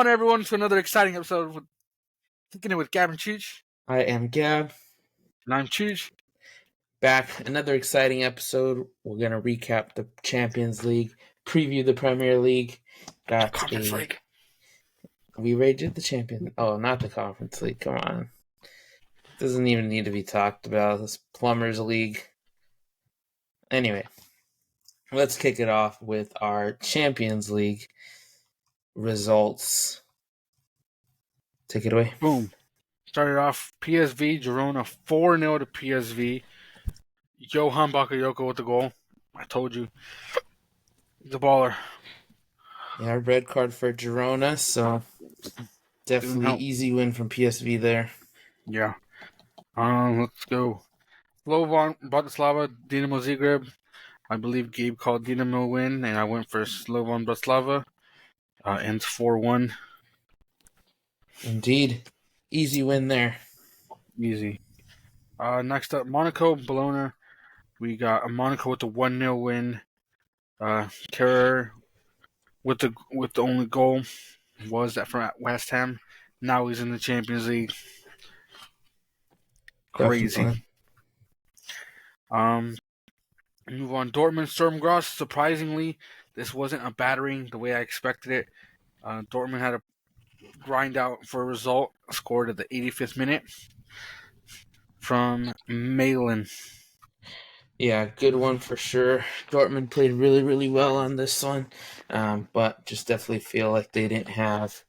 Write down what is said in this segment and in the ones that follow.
on, everyone, to another exciting episode of Kicking It with Gab N Chuch. I am Gab. And I'm Chuch. Back, another exciting episode. We're going to recap the Champions League, preview the Premier League. Conference League. We rated the Champions. Oh, not the Conference League. Come on. Doesn't even need to be talked about. This Plumbers League. Anyway, let's kick it off with our Champions League results. Take it away. Boom. Started off PSV, Girona 4-0 to PSV. Johan Bakayoko with the goal. I told you. The baller. Yeah, red card for Girona, so definitely easy win from PSV there. Yeah. Let's go. Slovan Bratislava, Dinamo Zagreb. I believe Gabe called Dinamo win, and I went for Slovan Bratislava. Ends 4-1. Indeed. Easy win there. Easy. Next up, Monaco, Bologna. We got a Monaco with a 1-0 win. Kerr with the only goal was that from West Ham. Now he's in the Champions League. Crazy. Move on. Dortmund, Sturm Graz. Surprisingly, this wasn't a battering the way I expected it. Dortmund had a grind out for a result. Scored at the 85th minute from Malin. Yeah, good one for sure. Dortmund played really, really well on this one, but just definitely feel like they didn't have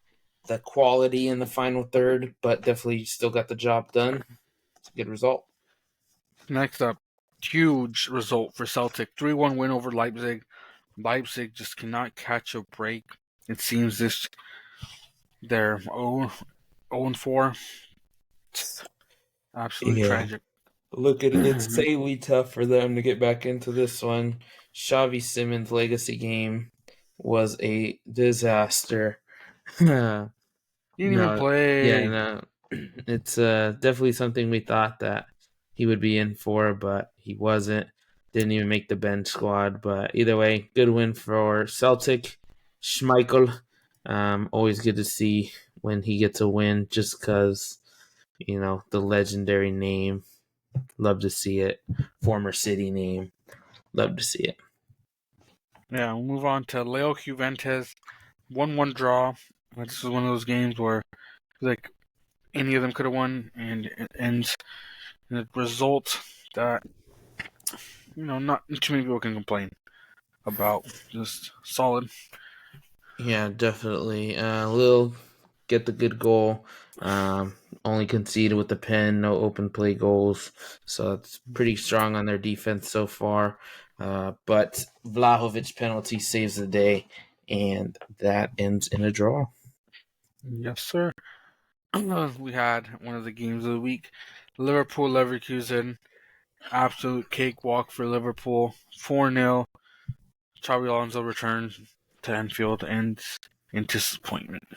the quality in the final third, but definitely still got the job done. It's a good result. Next up, huge result for Celtic. 3-1 win over Leipzig. Leipzig just cannot catch a break. It seems they're 0-4. Absolutely tragic. Look at it. It's insanely tough for them to get back into this one. Xavi Simons' legacy game was a disaster. He didn't even play. Yeah, no. It's definitely something we thought that he would be in for, but he wasn't. Didn't even make the bench squad. But either way, good win for Celtic. Schmeichel. Always good to see when he gets a win just because, the legendary name. Love to see it. Former City name. Love to see it. Yeah, we'll move on to Leo Juventus. 1-1 draw. This is one of those games where like any of them could have won, and it ends in a result that not too many people can complain about. Just solid. Yeah, definitely. Lil get the good goal. Only conceded with the pen, no open play goals. So it's pretty strong on their defense so far. But Vlahovic penalty saves the day, and that ends in a draw. Yes, sir. We had one of the games of the week. Liverpool Leverkusen. Absolute cakewalk for Liverpool. 4-0. Xabi Alonso returns to Anfield, ends in disappointment.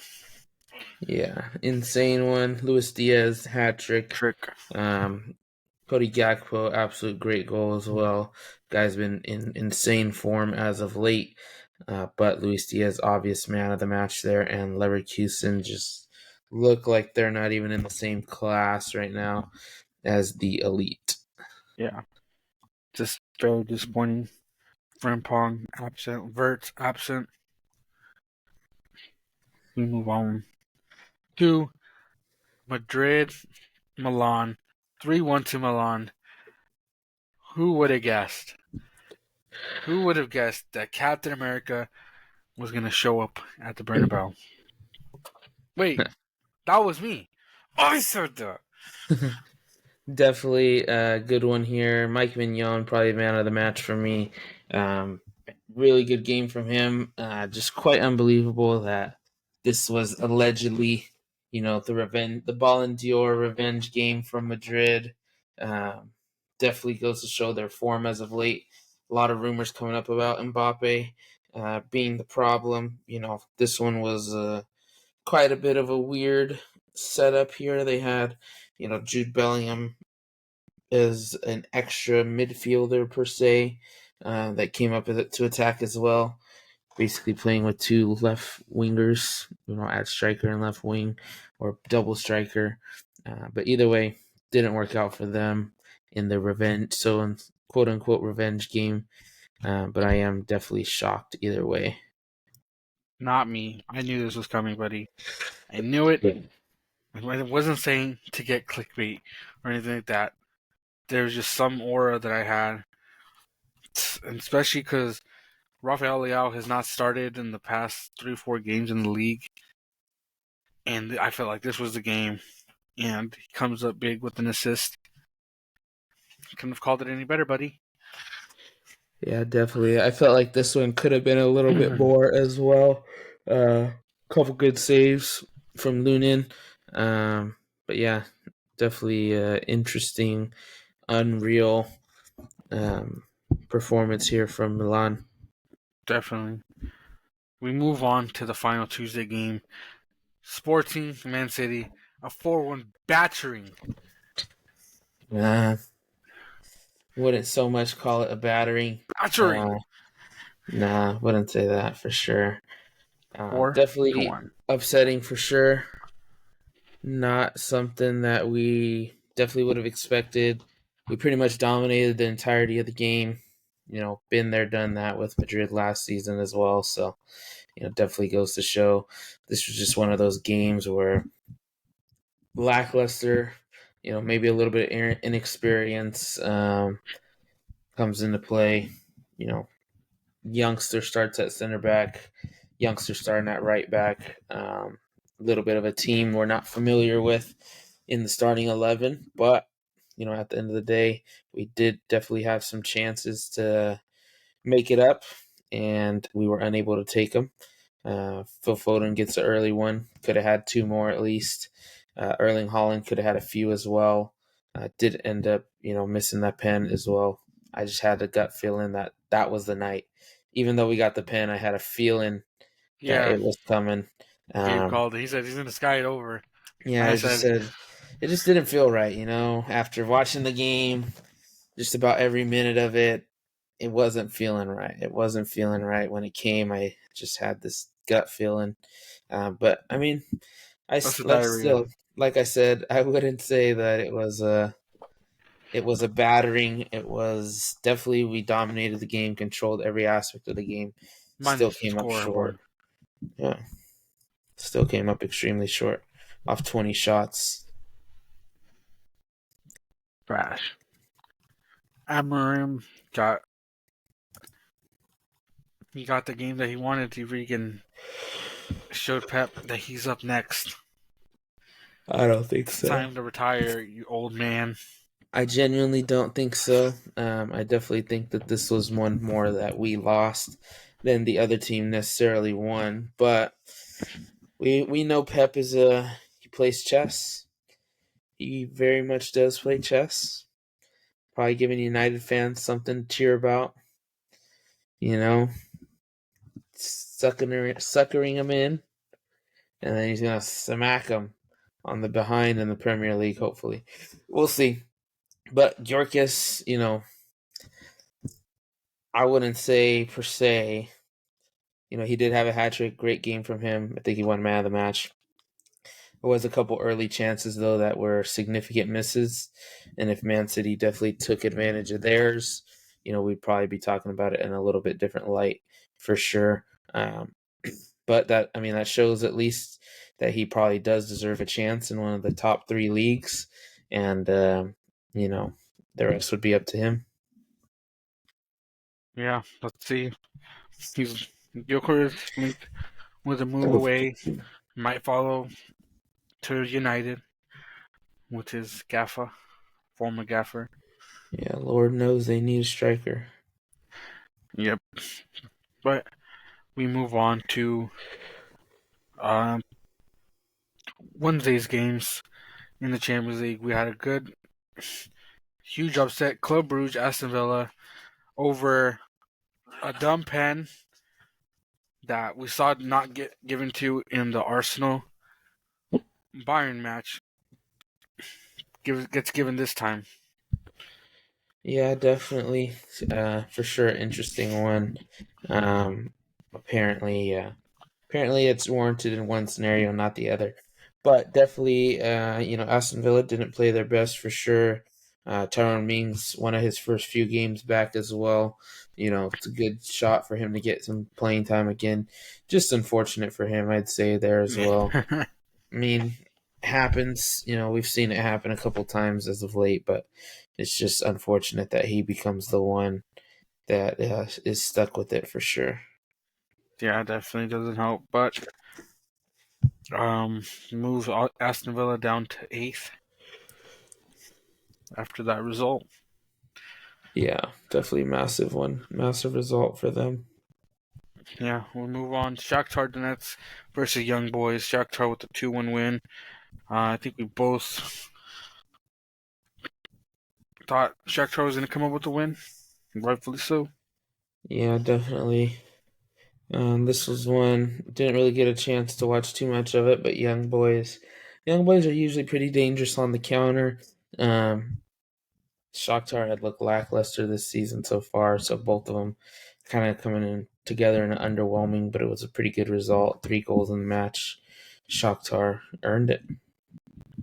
Yeah, insane one. Luis Diaz hat trick. Cody Gakpo, absolute great goal as well. Guy's been in insane form as of late. But Luis Diaz, obvious man of the match there, and Leverkusen just look like they're not even in the same class right now as the elite. Yeah, just very disappointing. Frimpong absent, Wirtz absent. We move on to Madrid, Milan. 3-1 to Milan. Who would have guessed? Who would have guessed that Captain America was going to show up at the Bernabeu? Wait, that was me. I said that. Definitely a good one here. Mike Mignon, probably man of the match for me. Really good game from him. Just quite unbelievable that this was allegedly, the Ballon d'Or revenge game from Madrid. Definitely goes to show their form as of late. A lot of rumors coming up about Mbappe being the problem. This one was quite a bit of a weird setup here. They had, Jude Bellingham as an extra midfielder per se that came up to attack as well. basically playing with two left wingers, at striker and left wing, or double striker. But either way, didn't work out for them in the quote unquote revenge game. But I am definitely shocked either way. Not me. I knew this was coming, buddy. I knew it. I wasn't saying to get clickbait or anything like that. There was just some aura that I had, and especially because Rafael Leao has not started in the past 3 or 4 games in the league, and I felt like this was the game. And he comes up big with an assist. Couldn't have called it any better, buddy. Yeah, definitely. I felt like this one could have been a little bit more as well. Couple good saves from Lunin. But yeah, definitely interesting, unreal performance here from Milan. Definitely. We move on to the final Tuesday game. Sporting Man City, a 4-1 battering. Wouldn't so much call it a battering. Battering! Wouldn't say that for sure. 4 to Definitely 1. upsetting for sure. Not something that we definitely would have expected. We pretty much dominated the entirety of the game. Been there, done that with Madrid last season as well. So, definitely goes to show this was just one of those games where lackluster, maybe a little bit of inexperience comes into play. Youngster starts at center back, youngster starting at right back. A little bit of a team we're not familiar with in the starting 11, but at the end of the day, we did definitely have some chances to make it up, and we were unable to take them. Phil Foden gets an early one. Could have had two more at least. Erling Haaland could have had a few as well. Did end up, missing that pen as well. I just had a gut feeling that was the night. Even though we got the pen, I had a feeling that Yeah, it was coming. Gabe Um, called it. He said he's going to sky it over. yeah, I I just said, said it just didn't feel right. After watching the game, just about every minute of it, it wasn't feeling right. It wasn't feeling right when it came. I just had this gut feeling. But I mean, that's the diarrhea. like I said, I wouldn't say that it was a battering. It was definitely we dominated the game, controlled every aspect of the game. Still Minus the came up scoreboard. short. Yeah, still came up extremely short off 20 shots. Trash. Amarim got he got the game that he wanted to. Regan showed Pep that he's up next. I don't think It's so. time to retire, you old man. I genuinely don't think so. I definitely think that this was one more that we lost than the other team necessarily won. But we know Pep he plays chess. He very much does play chess. Probably giving United fans something to cheer about. You know, suckering them in, and then he's gonna smack them on the behind in the Premier League. Hopefully, we'll see. But Yorkis, I wouldn't say per se. He did have a hat trick. Great game from him. I think he won man of the match. There was a couple early chances though that were significant misses, and if Man City definitely took advantage of theirs, we'd probably be talking about it in a little bit different light for sure. But that shows at least that he probably does deserve a chance in one of the top 3 leagues, and the rest would be up to him. Yeah, let's see. He's Joker's linked with a move away. Might follow to United with his gaffer, former gaffer. Yeah, Lord knows they need a striker. Yep. But we move on to um, Wednesday's games in the Champions League. We had a good, huge upset. Club Brugge, Aston Villa over a dumb pen that we saw not get given to in the Arsenal Bayern match. Gets given this time. Yeah, definitely. For sure, interesting one. Apparently, yeah. Apparently, it's warranted in one scenario, not the other. But definitely, Aston Villa didn't play their best for sure. Tyrone Mings, one of his first few games back as well. It's a good shot for him to get some playing time again. Just unfortunate for him, I'd say, there as well. Yeah. I mean, happens. We've seen it happen a couple times as of late, but it's just unfortunate that he becomes the one that is stuck with it for sure. Yeah, definitely doesn't help. But moves Aston Villa down to 8th after that result. Yeah, definitely massive one. Massive result for them. Yeah, we'll move on. Shakhtar Donetsk versus Young Boys. Shakhtar with a 2-1 win. I think we both thought Shakhtar was going to come up with the win, rightfully so. Yeah, definitely. This was one didn't really get a chance to watch too much of it, but young boys are usually pretty dangerous on the counter. Um, Shakhtar had looked lackluster this season so far, so both of them kind of coming in together in an underwhelming, but it was a pretty good result. 3 goals in the match. Shakhtar earned it.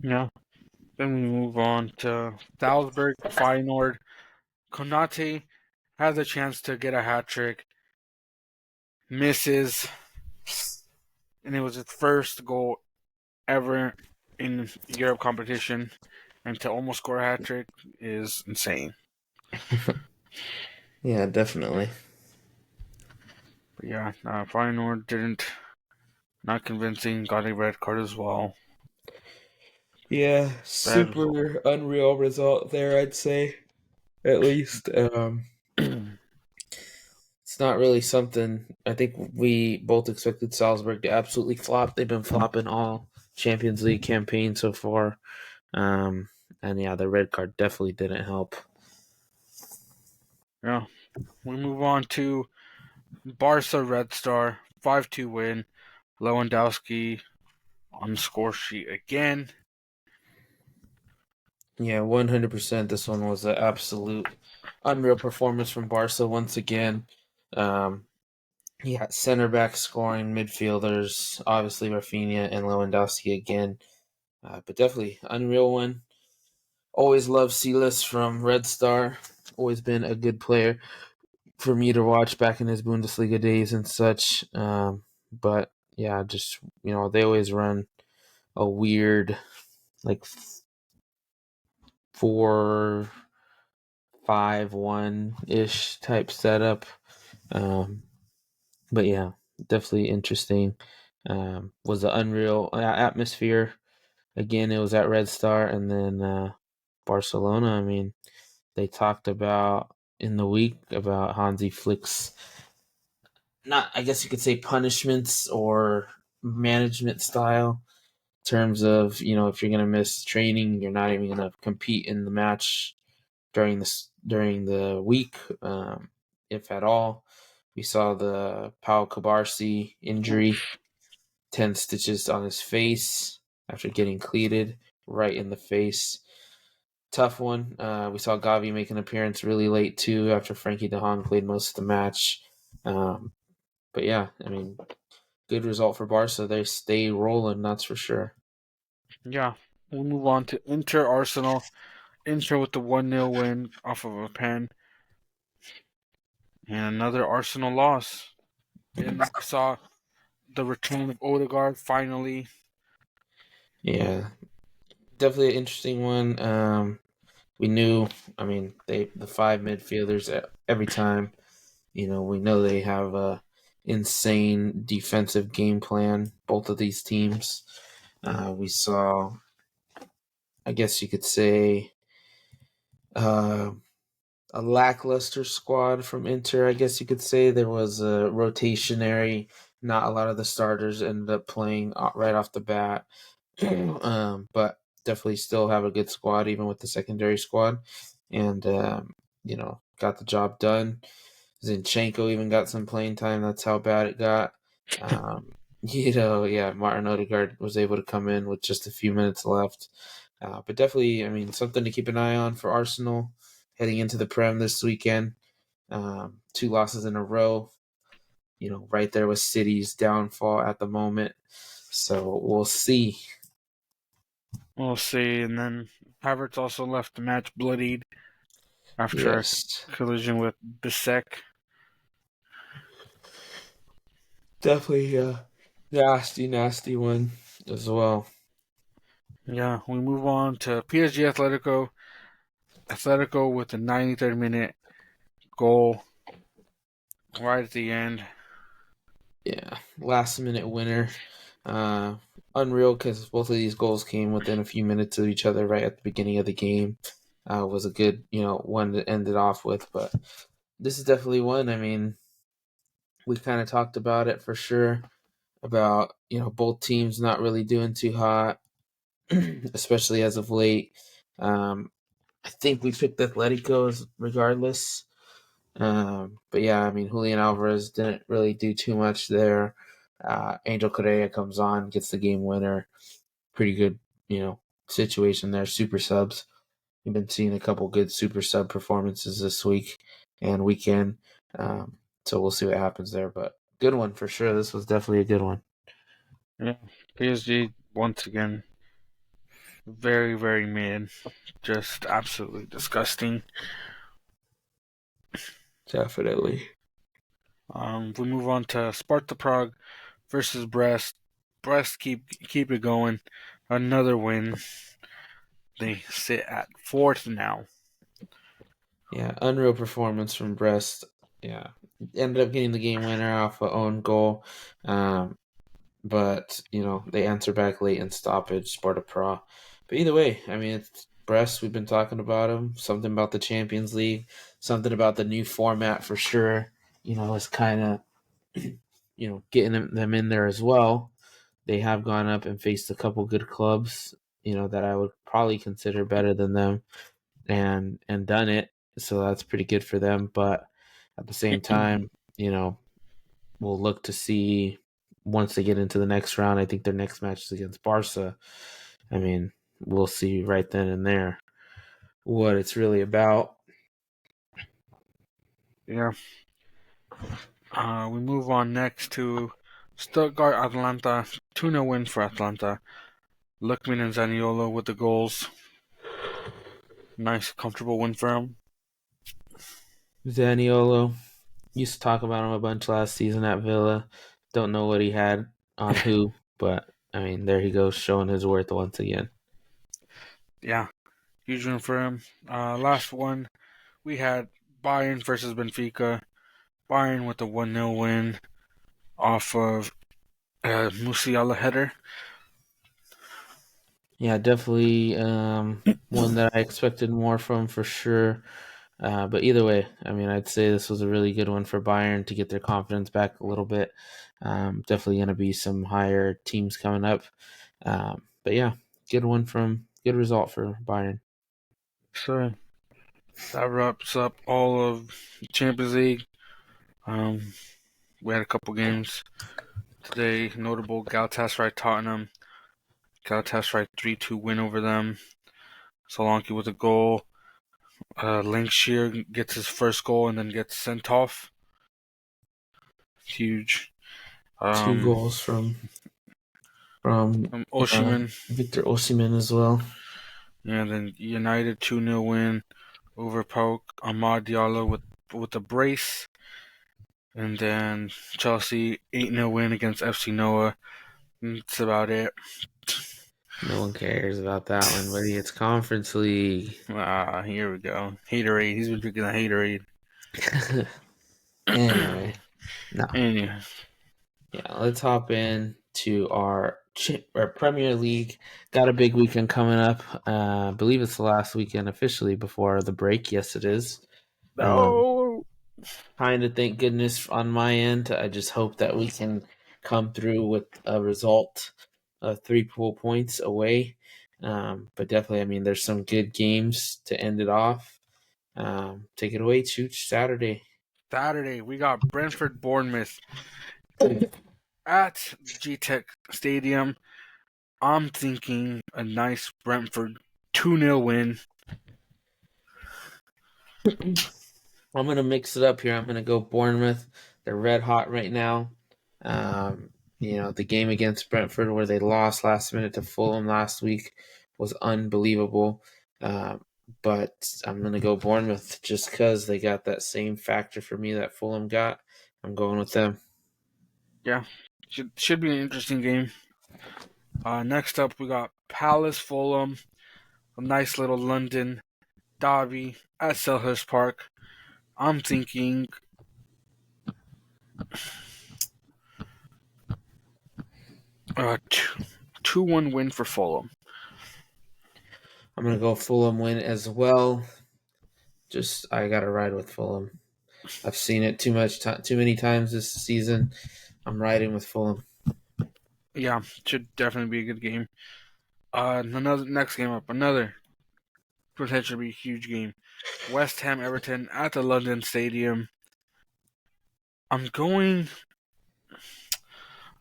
Yeah. Then we move on to Salzburg, Feyenoord. Konate has a chance to get a hat trick, misses, and it was his first goal ever in Europe competition. And to almost score a hat trick is insane. Yeah, definitely. But yeah, Feyenoord didn't, not convincing, got a red card as well. Yeah, Bad result. super unreal result there, I'd say, at least. It's not really something I think we both expected Salzburg to absolutely flop. They've been flopping all Champions League campaign so far. Um, and yeah, the red card definitely didn't help. Yeah. We move on to Barca Red Star 5-2 win. Lewandowski on the score sheet again. Yeah, 100%. This one was an absolute unreal performance from Barca once again. Um, yeah, center back scoring, midfielders, obviously Rafinha and Lewandowski again. But definitely unreal one. Always loved Silas from Red Star. Always been a good player for me to watch back in his Bundesliga days and such. But yeah, just they always run a weird like 4-5-1 ish type setup. Um, but yeah, definitely interesting. Was the unreal atmosphere. Again, it was at Red Star, and then Barcelona. I mean, they talked about in the week about Hansi Flick's, not, I guess you could say, punishments or management style, in terms of if you're gonna miss training, you're not even gonna compete in the match during the week, if at all. We saw the Pau Kabarsi injury, Oof. 10 stitches on his face after getting cleated right in the face. Tough one. We saw Gavi make an appearance really late too after Frankie De Jong played most of the match. Um, but yeah, I mean, good result for Barca. They stay rolling, that's for sure. Yeah. We'll move on to Inter Arsenal. Inter with the 1-0 win off of a pen. And another Arsenal loss. And we saw the return of Odegaard finally. Yeah, definitely an interesting one. We knew, I mean, the 5 midfielders every time. We know they have a insane defensive game plan. Both of these teams. We saw, I guess you could say, uh, a lackluster squad from Inter. I guess you could say there was a rotationary. Not a lot of the starters ended up playing right off the bat, but definitely still have a good squad even with the secondary squad, and got the job done. Zinchenko even got some playing time. That's how bad it got. Yeah, Martin Odegaard was able to come in with just a few minutes left. But definitely, I mean, something to keep an eye on for Arsenal heading into the Prem this weekend. 2 losses in a row. right there with City's downfall at the moment. So we'll see. We'll see. And then Havertz also left the match bloodied after a Yes, collision with Bisek. definitely a nasty one as well. Yeah, we move on to PSG Atletico. Atletico with a 93rd minute goal right at the end. Yeah, last minute winner. Uh, Unreal because both of these goals came within a few minutes of each other right at the beginning of the game. Was a good, one to end it off with. But this is definitely one. I mean, we kind of talked about it for sure about, both teams not really doing too hot, especially as of late. I think we picked Atletico's regardless. But yeah, I mean, Julian Alvarez didn't really do too much there. Angel Correa comes on, gets the game winner. Pretty good, situation there. Super subs. We've been seeing a couple good super sub performances this week and weekend. So we'll see what happens there. But good one for sure. This was definitely a good one. Yeah, PSG once again very very mid, just absolutely disgusting. Definitely. We move on to Sparta Prague versus Brest. Brest keep it going. Another win. They sit at fourth now. Yeah, unreal performance from Brest. Yeah, ended up getting the game winner off a own goal. Um, but they answer back late in stoppage, Sparta Prague. But either way, I mean, it's Brest. We've been talking about them. Something about the Champions League. Something about the new format for sure. Is kind of getting them in there as well. They have gone up and faced a couple good clubs. That I would probably consider better than them, and done it. So that's pretty good for them. But at the same time, we'll look to see once they get into the next round. I think their next match is against Barca. I mean, we'll see right then and there what it's really about. Yeah. We move on next to Stuttgart Atlanta. 2-0 win for Atlanta. Lookman and Zaniolo with the goals. Nice, comfortable win for him. Zaniolo, used to talk about him a bunch last season at Villa. Don't know what he had on who, but I mean, there he goes, showing his worth once again. Yeah, huge win for him. Last one, we had Bayern versus Benfica. Bayern with a 1-0 win off of Musiala header. Yeah, definitely one that I expected more from for sure. But either way, I mean, I'd say this was a really good one for Bayern to get their confidence back a little bit. Definitely going to be some higher teams coming up. But yeah, good result for Bayern. So that wraps up all of the Champions League. Um, we had a couple games today. Notable Galatasaray Tottenham. Galatasaray 3-2 win over them. Solanke with a goal. Lankshear gets his first goal and then gets sent off. Huge. Two Um, goals from Oshiman. Victor Osimhen as well. And then United 2-0 win over Pauk. Ahmad Diallo with a brace. And then Chelsea 8-0 win against FC Noah. That's about it. No one cares about that one, buddy. It's Conference League. Here we go. Haterade. He's been drinking that Haterade. Anyway, no. Anyway, Yeah, let's hop in to our Premier League. Got a big weekend coming up. I believe it's the last weekend officially before the break. Yes, it is. no. Kind of thank goodness on my end. I just hope that we can come through with a result of 3 points away. But definitely, I mean, there's some good games to end it off. Take it away, Chooch. Saturday. Saturday we got Brentford Bournemouth at G-Tech Stadium. I'm thinking a nice Brentford 2-0 win. I'm gonna mix it up here. I'm gonna go Bournemouth. They're red hot right now. The game against Brentford where they lost last minute to Fulham last week was unbelievable. But I'm going to go Bournemouth just because they got that same factor for me that Fulham got. I'm going with them. Yeah, should be an interesting game. Next up, we got Palace Fulham, a nice little London derby at Selhurst Park. I'm thinking 2-1 win for Fulham. I'm going to go Fulham win as well. Just I got to ride with Fulham. I've seen it too many times this season. I'm riding with Fulham. Yeah, should definitely be a good game. Another next game up, another potentially be a huge game. West Ham Everton at the London Stadium. I'm going.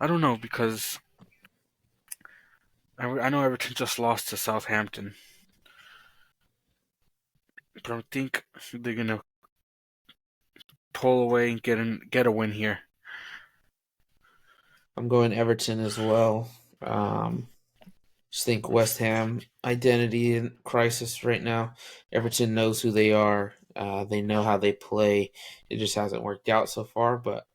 I don't know because I know Everton just lost to Southampton, but I think they're gonna pull away and get a win here. I'm going Everton as well. Just think West Ham identity in crisis right now. Everton knows who they are. They know how they play. It just hasn't worked out so far, but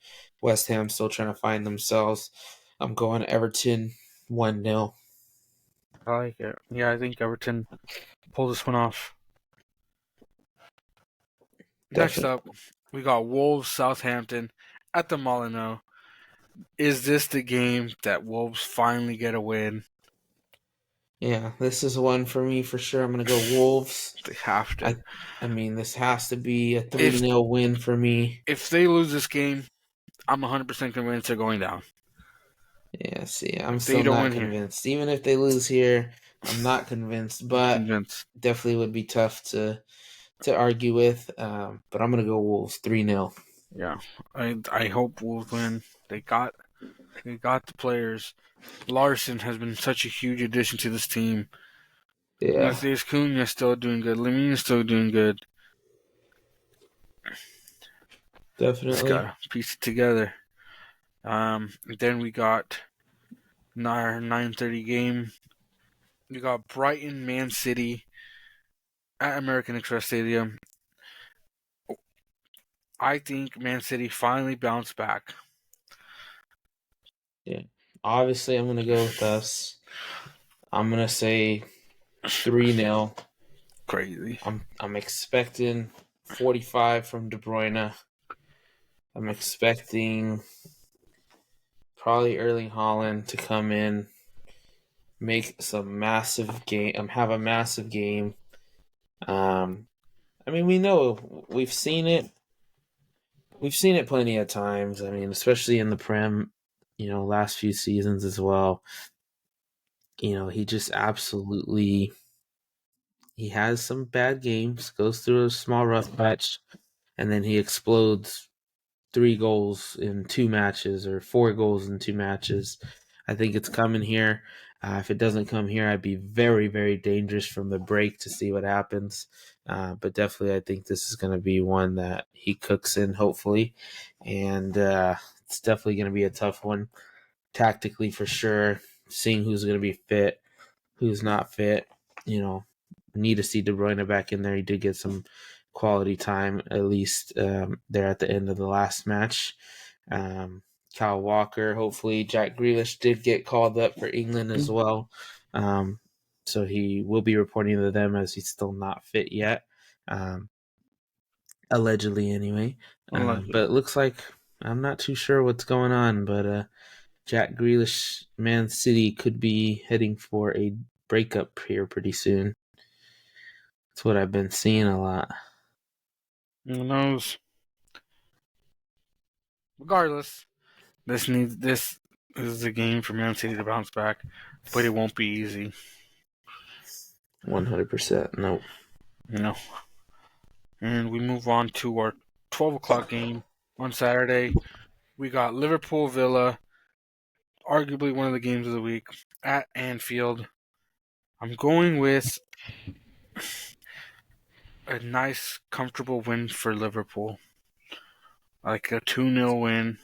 West Ham still trying to find themselves. I'm going Everton 1-0. I like it. Yeah, I think Everton pull this one off. Next Definitely. up, we got Wolves Southampton at the Molineux. Is this the game that Wolves finally get a win? Yeah, this is one for me for sure. I'm going to go Wolves. They have to. I I mean, this has to be a If 3-0 win for me. if they lose this game, I'm 100% convinced they're going down. Yeah, see, I'm If they still don't not win here, convinced. Even if they lose here, I'm not convinced, I'm but convinced. definitely would be tough to argue with. But I'm gonna go Wolves 3-0. Yeah, I hope Wolves win. They got the players. Larson has been such a huge addition to this team. Yeah, Matheus Cunha is still doing good. Lamine is still doing good. Just definitely. gotta piece it together. Then we got our 9:30 game. We got Brighton, Man City at American Express Stadium. I think Man City finally bounced back. Yeah. Obviously, I'm gonna go with us. I'm gonna say 3-0. Crazy. I'm expecting 45 from De Bruyne. I'm expecting probably Erling Haaland to come in, make some massive game, have a massive game. Um, I mean, we know we've seen it. We've seen it plenty of times. I mean, especially in the Prem, last few seasons as well. He just absolutely he has some bad games, goes through a small rough patch, and then he explodes 3 goals in 2 matches or 4 goals in 2 matches. I think it's coming here. If it doesn't come here, I'd be very, very dangerous from the break to see what happens. But definitely, I think this is going to be one that he cooks in, hopefully. And it's definitely going to be a tough one, tactically for sure. Seeing who's going to be fit, who's not fit. Need to see De Bruyne back in there. He did get some quality time, at least there at the end of the last match. Kyle Walker, hopefully Jack Grealish did get called up for England as well. So he will be reporting to them as he's still not fit yet. Allegedly, anyway. But it looks like I'm not too sure what's going on, but Jack Grealish, Man City could be heading for a breakup here pretty soon. That's what I've been seeing a lot. Who knows? Regardless, this is a game for Man City to bounce back, but it won't be easy. 100%. No. You know. And we move on to our 12 o'clock game on Saturday. We got Liverpool Villa, arguably one of the games of the week at Anfield. I'm going with a nice, comfortable win for Liverpool. like a 2-0 win.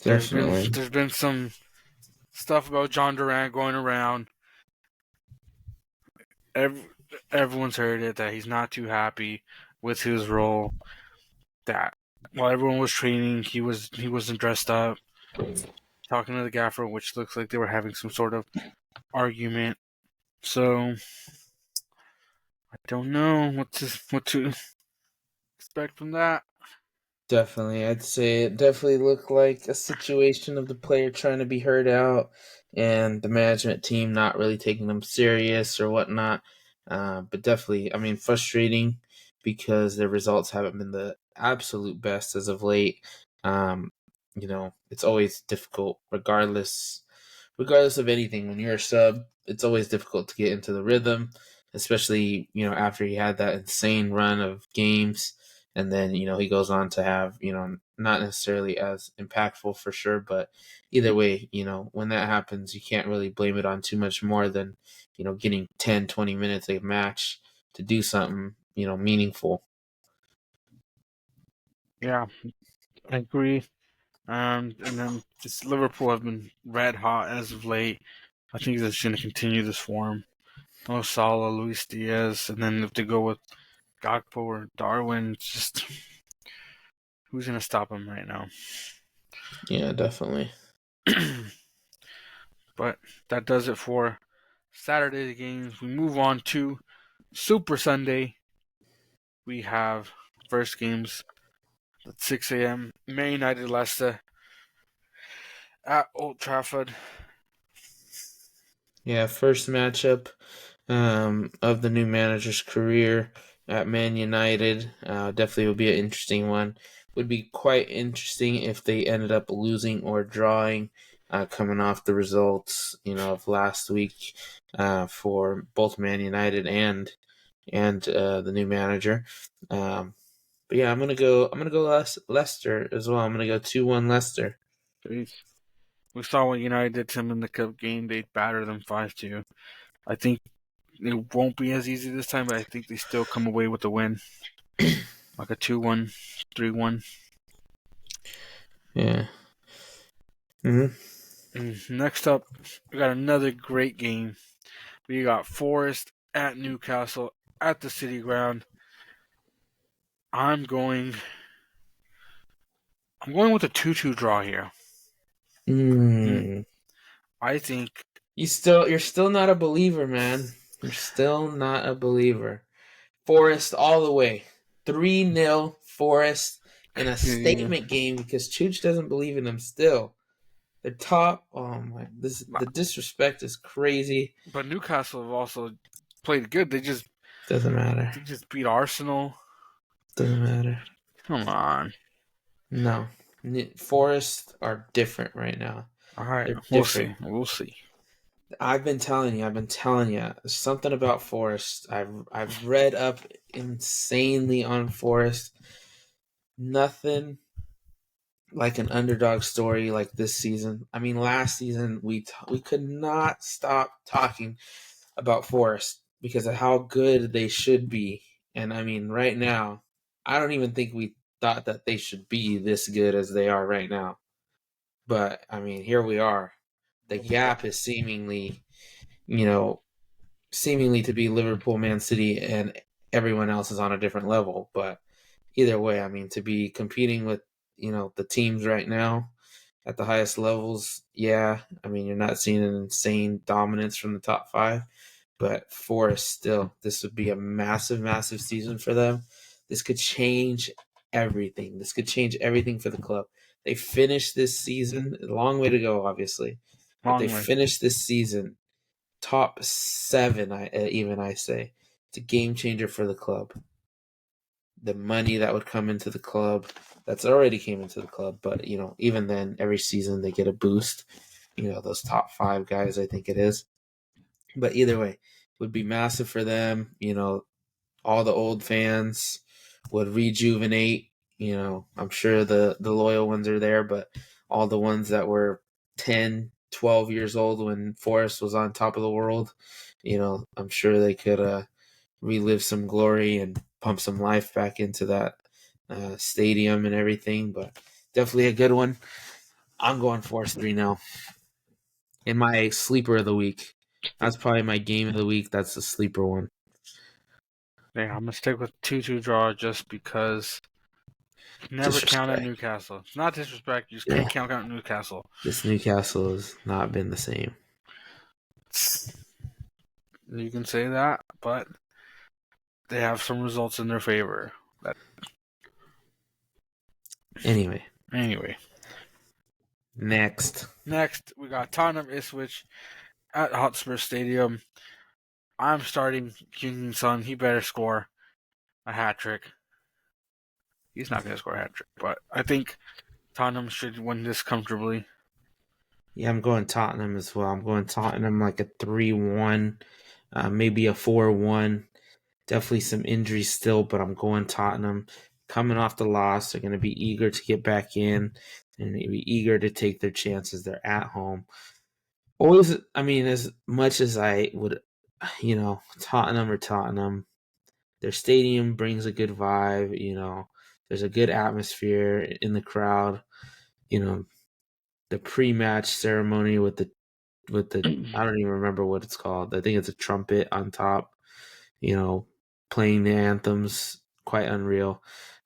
Definitely. There's been some stuff about John Durant going around. Everyone's heard it that he's not too happy with his role. That while everyone was training, he wasn't dressed up, talking to the gaffer, which looks like they were having some sort of argument. So I don't know what to expect from that. Definitely. I'd say it definitely looked like a situation of the player trying to be heard out and the management team not really taking them serious or whatnot. But definitely, I mean, frustrating because their results haven't been the absolute best as of late. It's always difficult regardless of anything. When you're a sub, it's always difficult to get into the rhythm, especially, after he had that insane run of games. And then, he goes on to have, not necessarily as impactful for sure, but either way, when that happens, you can't really blame it on too much more than, getting 10, 20 minutes a match to do something, meaningful. Yeah, I agree. And then just Liverpool have been red hot as of late. I think they're just going to continue this form. Mo Salah, Luis Diaz, and then if they go with Gakpo or Darwin, it's just who's going to stop them right now? Yeah, definitely. But that does it for Saturday's games. We move on to Super Sunday. We have first games at 6 a.m. Man United Leicester at Old Trafford. Yeah, first matchup of the new manager's career at Man United. Definitely would be an interesting one. Would be quite interesting if they ended up losing or drawing, coming off the results, of last week, for both Man United and the new manager. But yeah, I'm gonna go Leicester as well. I'm gonna go 2-1 Leicester. We saw what United did to them in the cup game. They battered them 5-2. I think it won't be as easy this time, but I think they still come away with the win. Like a 2-1, 3-1. Yeah. Mm-hmm. Next up, we got another great game. We got Forest at Newcastle at the City Ground. I'm going with a 2-2 draw here. Mm. I think You're still not a believer, man. You're still not a believer. Forest all the way. 3-0 Forest in a yeah, statement game because Chooch doesn't believe in them still. They're top. Oh my, the disrespect is crazy. but Newcastle have also played good. Doesn't matter. They just beat Arsenal. Doesn't matter. Come on. No. Forest are different right now. All right, They're we'll see. different. We'll see. I've been telling you. There's something about Forest. I've read up insanely on Forest. Nothing like an underdog story like this season. I mean, last season we could not stop talking about Forest because of how good they should be. And I mean, right now, I don't even think we thought that they should be this good as they are right now. But I mean, here we are. The gap is you know, seemingly to be Liverpool, Man City, and everyone else is on a different level. But either way, I mean, to be competing with, the teams right now at the highest levels, yeah, I mean, you're not seeing an insane dominance from the top five, but Forest still, this would be a massive, massive season for them. This could change everything. This could change everything for the club. They finished this season, a long way to go, obviously, but they Long way. finished this season top seven. I say it's a game changer for the club. The money that would come into the club, that's already came into the club, but even then, every season they get a boost. Those top five guys, I think it is. But either way, would be massive for them. All the old fans would rejuvenate. I'm sure the loyal ones are there, but all the ones that were 10, 12 years old when Forrest was on top of the world, I'm sure they could relive some glory and pump some life back into stadium and everything, but definitely a good one. I'm going Forest 3-0 in my sleeper of the week. That's probably my game of the week. That's the sleeper one. Yeah, I'm gonna stick with 2-2 draw just because never count out Disrespect. Newcastle. It's not disrespect. You just Yeah, can't count out Newcastle. this Newcastle has not been the same. You can say that, but they have some results in their favor. Anyway, Anyway, next. next we got Tottenham Ipswich at Hotspur Stadium. I'm starting King Son. He better score a hat trick. He's not going to score a hat trick, but I think Tottenham should win this comfortably. Yeah, I'm going Tottenham as well. I'm going Tottenham like a 3-1, maybe a 4-1. Definitely some injuries still, but I'm going Tottenham. Coming off the loss, they're going to be eager to get back in and be eager to take their chances. They're at home. Always, I mean, as much as I would, Tottenham or Tottenham, their stadium brings a good vibe. There's a good atmosphere in the crowd. The pre-match ceremony with the I don't even remember what it's called. I think it's a trumpet on top. Playing the anthems, quite unreal.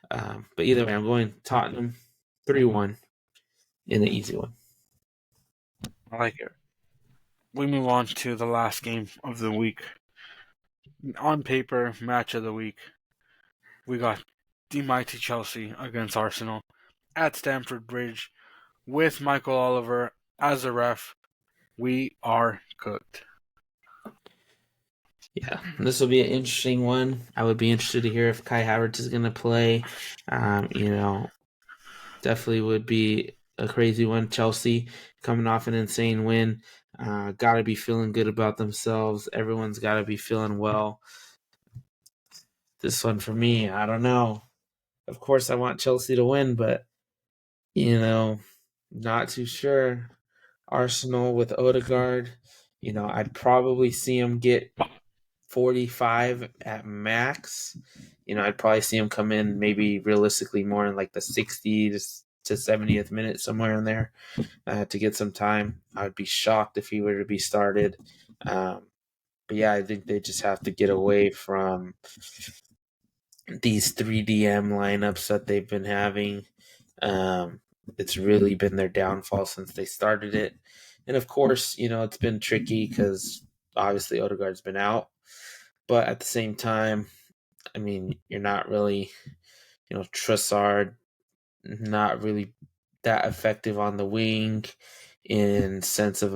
But either way, I'm going Tottenham 3-1 in the easy one. I like it. We move on to the last game of the week. On paper, match of the week. We got the mighty Chelsea against Arsenal at Stamford Bridge with Michael Oliver as a ref. We are cooked. Yeah, this will be an interesting one. I would be interested to hear if Kai Havertz is going to play. Definitely would be a crazy one. Chelsea coming off an insane win. Got to be feeling good about themselves. Everyone's got to be feeling well. This one for me, I don't know. Of course, I want Chelsea to win, but, not too sure. Arsenal with Odegaard, I'd probably see him get 45 at max. I'd probably see him come in maybe realistically more in like the 60 to 70th minute, somewhere in there, to get some time. I would be shocked if he were to be started. But yeah, I think they just have to get away from these 3DM lineups that they've been having. It's really been their downfall since they started it. And of course, it's been tricky because obviously Odegaard's been out. But at the same time, I mean, you're not really, Trossard, not really that effective on the wing in sense of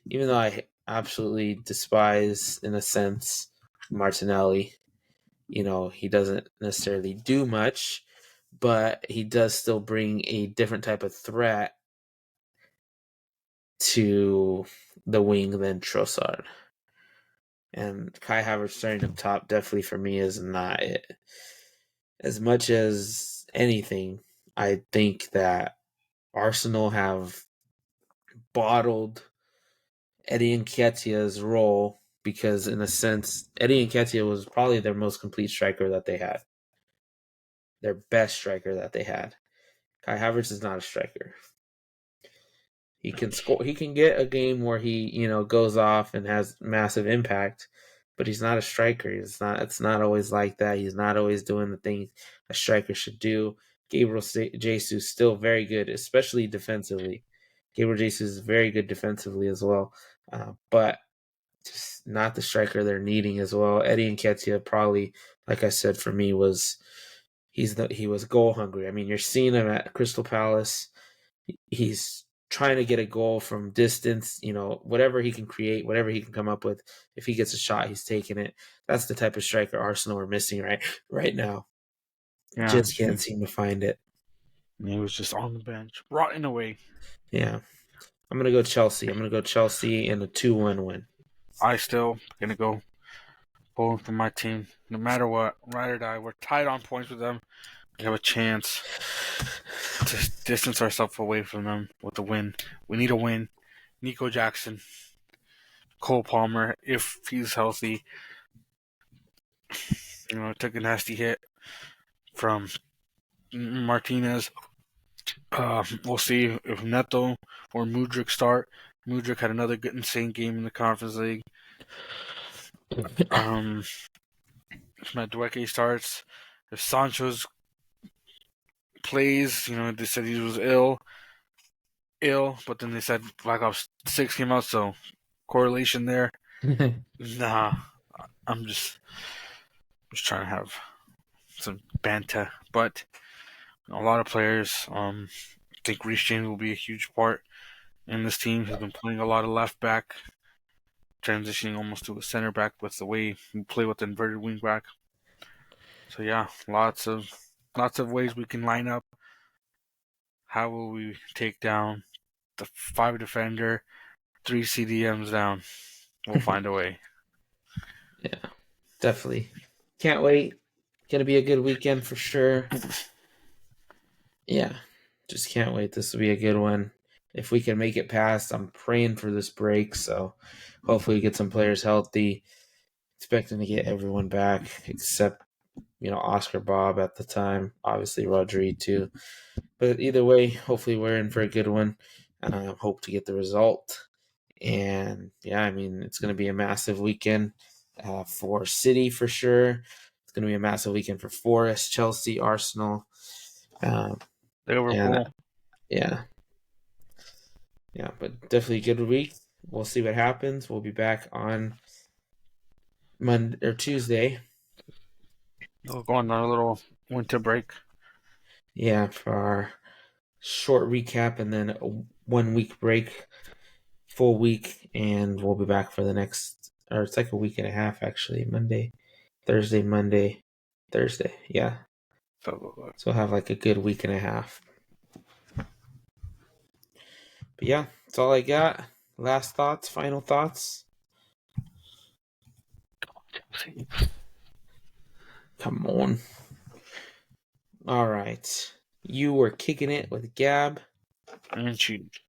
even though I absolutely despise, in a sense, Martinelli, he doesn't necessarily do much, but he does still bring a different type of threat to the wing than Trossard. And Kai Havertz starting up top definitely for me is not it. As much as anything, I think that Arsenal have bottled Eddie Nketiah's role because, in a sense, Eddie Nketiah was probably their most complete striker that they had. Their best striker that they had. Kai Havertz is not a striker. He can score. He can get a game where he, goes off and has massive impact, but he's not a striker. It's not always like that. He's not always doing the things a striker should do. Gabriel Jesus still very good, especially defensively. Gabriel Jesus is very good defensively as well, but just not the striker they're needing as well. Eddie Nketiah probably, like I said, for me he was goal hungry. I mean, you're seeing him at Crystal Palace. He's trying to get a goal from distance, whatever he can create, whatever he can come up with. If he gets a shot, he's taking it. That's the type of striker Arsenal are missing right now. Yeah, Just can't seem to find it. he was just on the bench, rotting away. Yeah. I'm going to go Chelsea. I'm going to go Chelsea in a 2-1 win. I still going to go pulling for my team. No matter what, ride or die. We're tied on points with them. We have a chance to distance ourselves away from them with a win. We need a win. Nico Jackson, Cole Palmer, if he's healthy, took a nasty hit from Martinez. We'll see if Neto or Mudryk start. Mudryk had another good, insane game in the Conference League. If Madueke starts, if Sancho's plays, they said he was ill, but then they said Black Ops 6 came out, so correlation there. Nah, I'm just trying to have some banter, but a lot of players. I think Reece James will be a huge part in this team. He's been playing a lot of left back, transitioning almost to a center back with the way we play with the inverted wing back. So yeah, lots of ways we can line up. How will we take down the 5 defender, 3 CDMs down? We'll find a way. Yeah, definitely. Can't wait. Gonna be a good weekend for sure. Yeah, just can't wait. This will be a good one. If we can make it past, I'm praying for this break. So hopefully we get some players healthy. Expecting to get everyone back except Oscar Bob at the time, obviously Rodri too. But either way, hopefully we're in for a good one. Hope to get the result. And yeah, I mean, it's going to be a massive weekend for City for sure. It's going to be a massive weekend for Forest, Chelsea, Arsenal. And Liverpool. yeah, but definitely a good week. We'll see what happens. We'll be back on Monday or Tuesday. We'll go on a little winter break. Yeah, for our short recap and then a 1 week break, full week, and we'll be back for the next, or it's like a week and a half actually. Monday, Thursday. Yeah. So we'll have like a good week and a half. But yeah, that's all I got. Last thoughts, final thoughts. Come on. All right. You were kicking it with Gab And Chuch.